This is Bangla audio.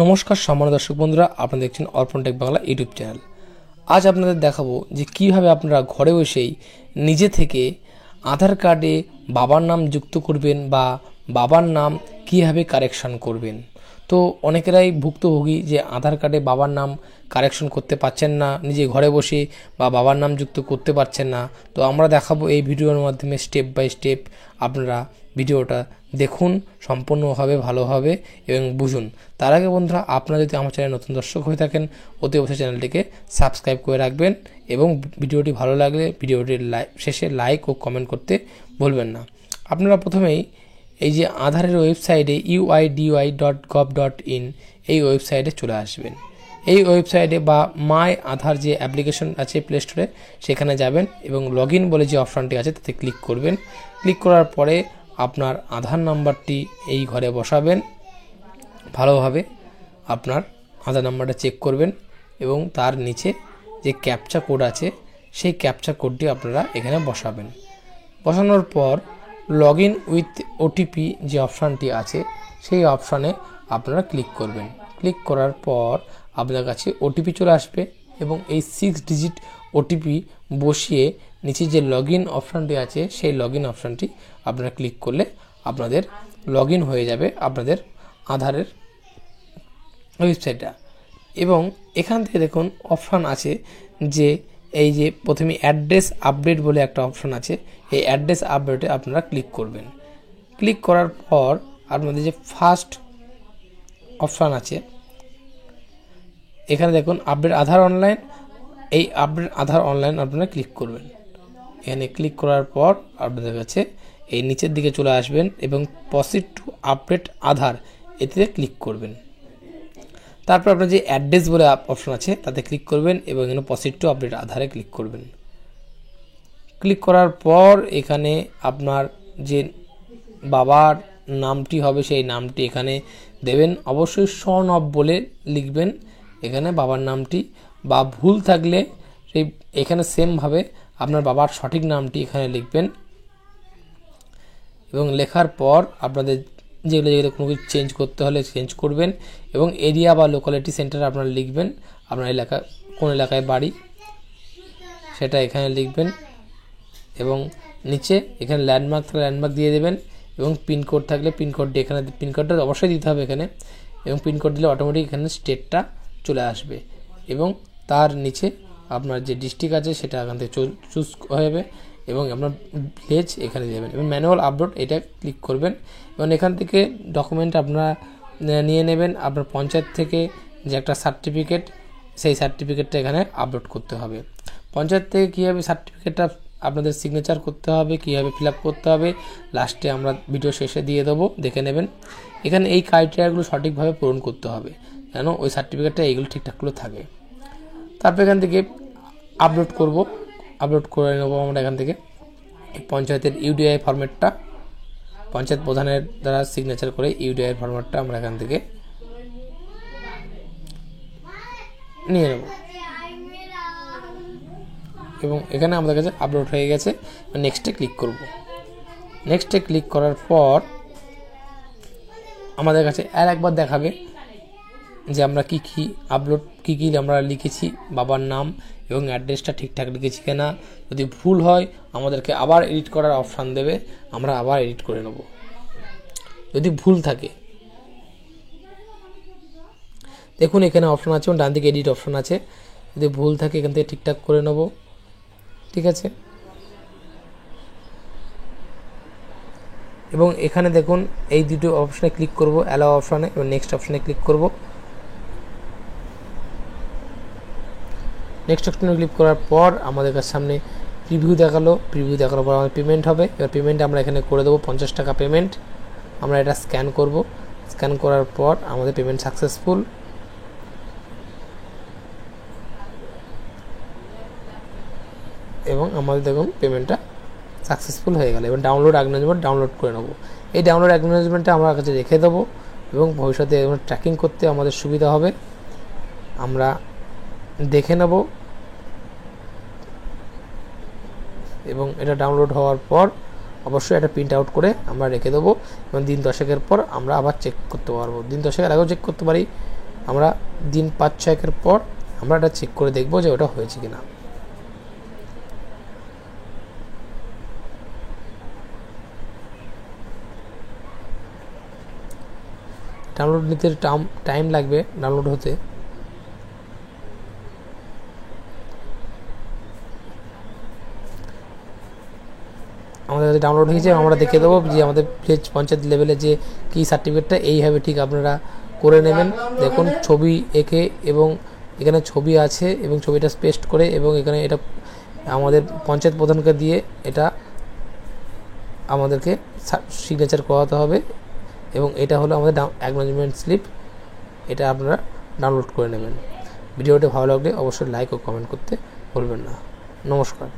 নমস্কার সম্মানিত দর্শক বন্ধুরা, আপনারা দেখছেন অর্পণ টেক বাংলা ইউটিউব চ্যানেল। আজ আপনাদের দেখাবো যে কিভাবে আপনারা ঘরে বসেই নিজে থেকে আধার কার্ডে বাবার নাম যুক্ত করবেন বা বাবার নাম কিভাবে কারেকশন করবেন। তো অনেকেরাই ভুক্তভোগী যে আধার কার্ডে বাবার নাম কারেকশন করতে পারছেন না, নিজে ঘরে বসে বা বাবার নাম যুক্ত করতে পারছেন না। তো আমরা দেখাবো এই ভিডিওর মাধ্যমে স্টেপ বাই স্টেপ। আপনারা ভিডিওটা দেখুন সম্পূর্ণভাবে ভালোভাবে এবং বুঝুন। তার আগে বন্ধুরা, আপনারা যদি আমার চ্যানেলে নতুন দর্শক হয়ে থাকেন অতি অবশ্যই চ্যানেলটিকে সাবস্ক্রাইব করে রাখবেন এবং ভিডিওটি ভালো লাগলে ভিডিওটির শেষে লাইক ও কমেন্ট করতে ভুলবেন না। আপনারা প্রথমেই এই যে আধারের ওয়েবসাইটে uidi.gov.in এই ওয়েবসাইটে চলে আসবেন। এই ওয়েবসাইটে বা মাই আধার যে অ্যাপ্লিকেশন আছে প্লে স্টোরে সেখানে যাবেন এবং লগ ইন বলে যে অপশানটি আছে তাতে ক্লিক করবেন। ক্লিক করার পরে আপনার আধার নাম্বারটি এই ঘরে বসাবেন। ভালোভাবে আপনার আধার নাম্বারটা চেক করবেন এবং তার নিচে যে ক্যাপচা কোড আছে সেই ক্যাপচা কোডটি আপনারা এখানে বসাবেন। বসানোর পর লগ ইন উইথ ওটিপি যে অপশানটি আছে সেই অপশানে আপনারা ক্লিক করবেন। ক্লিক করার পর আপনার কাছে ওটিপি চলে আসবে এবং এই 6 ডিজিট ওটিপি বসিয়ে নিচে যে লগ ইন অপশানটি আছে সেই লগ ইন অপশানটি আপনারা ক্লিক করলে আপনাদের লগ ইন হয়ে যাবে আপনাদের আধারের ওয়েবসাইটটা। এবং এখান থেকে দেখুন অপশান আছে যে এই যে প্রথমে অ্যাড্রেস আপডেট বলে একটা অপশান আছে, এই অ্যাড্রেস আপডেটে আপনারা ক্লিক করবেন। ক্লিক করার পর আপনাদের যে ফার্স্ট অপশান আছে এখানে দেখুন আপডেট আধার অনলাইন, এই আপডেট আধার অনলাইন আপনারা ক্লিক করবেন। এখানে ক্লিক করার পর আপনাদের কাছে এই নিচের দিকে চলে আসবেন এবং প্রসিড টু আপডেট আধার এতে ক্লিক করবেন। তারপর আপনার যে অ্যাড্রেস বলে অপশন আছে তাতে ক্লিক করবেন এবং এখানে প্রসিড টু আপডেট আধারে ক্লিক করবেন। ক্লিক করার পর এখানে আপনার যে বাবার নামটি হবে সেই নামটি এখানে দেবেন। অবশ্যই স্বনব বলে লিখবেন এখানে বাবার নামটি, বা ভুল থাকলে সেই এখানে সেমভাবে আপনার বাবার সঠিক নামটি এখানে লিখবেন। এবং লেখার পর আপনাদের যেগুলো কোনো কিছু চেঞ্জ করতে হলে চেঞ্জ করবেন এবং এরিয়া বা লোকালিটি সেন্টার আপনারা লিখবেন। আপনার এলাকা কোন এলাকায় বাড়ি সেটা এখানে লিখবেন এবং নিচে এখানে ল্যান্ডমার্ক থাকলে ল্যান্ডমার্ক দিয়ে দেবেন এবং পিনকোড থাকলে পিনকোডটি এখানে পিনকোডটা অবশ্যই দিতে হবে এখানে, এবং পিনকোড দিলে অটোমেটিক এখানে স্টেটটা চলে আসবে এবং তার নিচে আপনার যে ডিস্ট্রিক্ট আছে সেটা এখান থেকে চুজ হয়ে যাবে এবং আপনার ভিলেজ এখানে দেবেন এবং ম্যানুয়াল আপলোড এটা ক্লিক করবেন। এবং এখান থেকে ডকুমেন্ট আপনারা নিয়ে নেবেন আপনার পঞ্চায়েত থেকে যে একটা সার্টিফিকেট, সেই সার্টিফিকেটটা এখানে আপলোড করতে হবে। পঞ্চায়েত থেকে কীভাবে সার্টিফিকেটটা আপনাদের সিগনেচার করতে হবে, কীভাবে ফিল আপ করতে হবে লাস্টে আমরা ভিডিও শেষে দিয়ে দেবো, দেখে নেবেন। এখানে এই ক্রাইটেরিয়াগুলো সঠিকভাবে পূরণ করতে হবে যেন ওই সার্টিফিকেটটা এইগুলো ঠিকঠাকগুলো থাকে। তারপর এখান থেকে আপলোড করে নেবো আমরা এখান থেকে পঞ্চায়েতের ইউডিআই ফরম্যাটটা, পঞ্চায়েত প্রধানের দ্বারা সিগনেচার করে ইউডিআই ফরম্যাটটা আমরা এখান থেকে নিয়ে নেব এবং এখানে আমাদের কাছে আপলোড হয়ে গেছে। নেক্সটে ক্লিক করব। নেক্সটে ক্লিক করার পর আমাদের কাছে আর একবার দেখাবে যে আমরা কি আপলোড কি আমরা লিখেছি, বাবার নাম এবং অ্যাড্রেসটা ঠিকঠাক লিখেছি কিনা। যদি ভুল হয় আমাদেরকে আবার এডিট করার অপশান দেবে, আমরা আবার এডিট করে নেব যদি ভুল থাকে। দেখুন এখানে অপশান আছে, ডান দিকে এডিট অপশান আছে, যদি ভুল থাকে এখান থেকে ঠিকঠাক করে নেব। ঠিক আছে, এবং এখানে দেখুন এই দুটো অপশানে ক্লিক করব, অ্যালাউ অপশানে এবং নেক্সট অপশানে ক্লিক করব। নেক্সট অপশানে ক্লিক করার পর আমাদের কাছে সামনে প্রিভিউ দেখালো পর আমাদের পেমেন্ট হবে। এবার পেমেন্ট আমরা এখানে করে দেবো 50 টাকা পেমেন্ট। আমরা এটা স্ক্যান করব। স্ক্যান করার পর আমাদের পেমেন্ট সাকসেসফুল এবং আমাদের দেখুন পেমেন্টটা সাকসেসফুল হয়ে গেল। এবার ডাউনলোড অ্যাকনলেজমেন্ট ডাউনলোড করে নেব। এই ডাউনলোড অ্যাকনলেজমেন্টটা আমার কাছে রেখে দেবো এবং ভবিষ্যতে ট্র্যাকিং করতে আমাদের সুবিধা হবে। আমরা দেখে নেব এবং এটা ডাউনলোড হওয়ার পর অবশ্যই এটা প্রিন্ট আউট করে আমরা রেখে দেবো এবং দিন 10 পর আমরা আবার চেক করতে পারবো। দিন 10 আগেও চেক করতে পারি আমরা দিন 5-6 পর আমরা এটা চেক করে দেখব যে ওটা হয়েছে কিনা। ডাউনলোড নিতে টাইম লাগবে ডাউনলোড হতে। আমাদের কাছে ডাউনলোড হয়েছে, আমরা দেখে দেবো যে আমাদের ভিলেজ পঞ্চায়েত লেভেলে যে কী সার্টিফিকেটটা এইভাবে ঠিক আপনারা করে নেবেন। দেখুন ছবি এঁকে এবং এখানে ছবি আছে এবং ছবিটা পেস্ট করে এবং এখানে এটা আমাদের পঞ্চায়েত প্রধানকে দিয়ে এটা আমাদেরকে সিগনেচার করাতে হবে এবং এটা হলো আমাদের অ্যাকনলেজমেন্ট স্লিপ। এটা আপনারা ডাউনলোড করে নেবেন। ভিডিওটা ভালো লাগলে অবশ্যই লাইক ও কমেন্ট করতে ভুলবেন না। নমস্কার।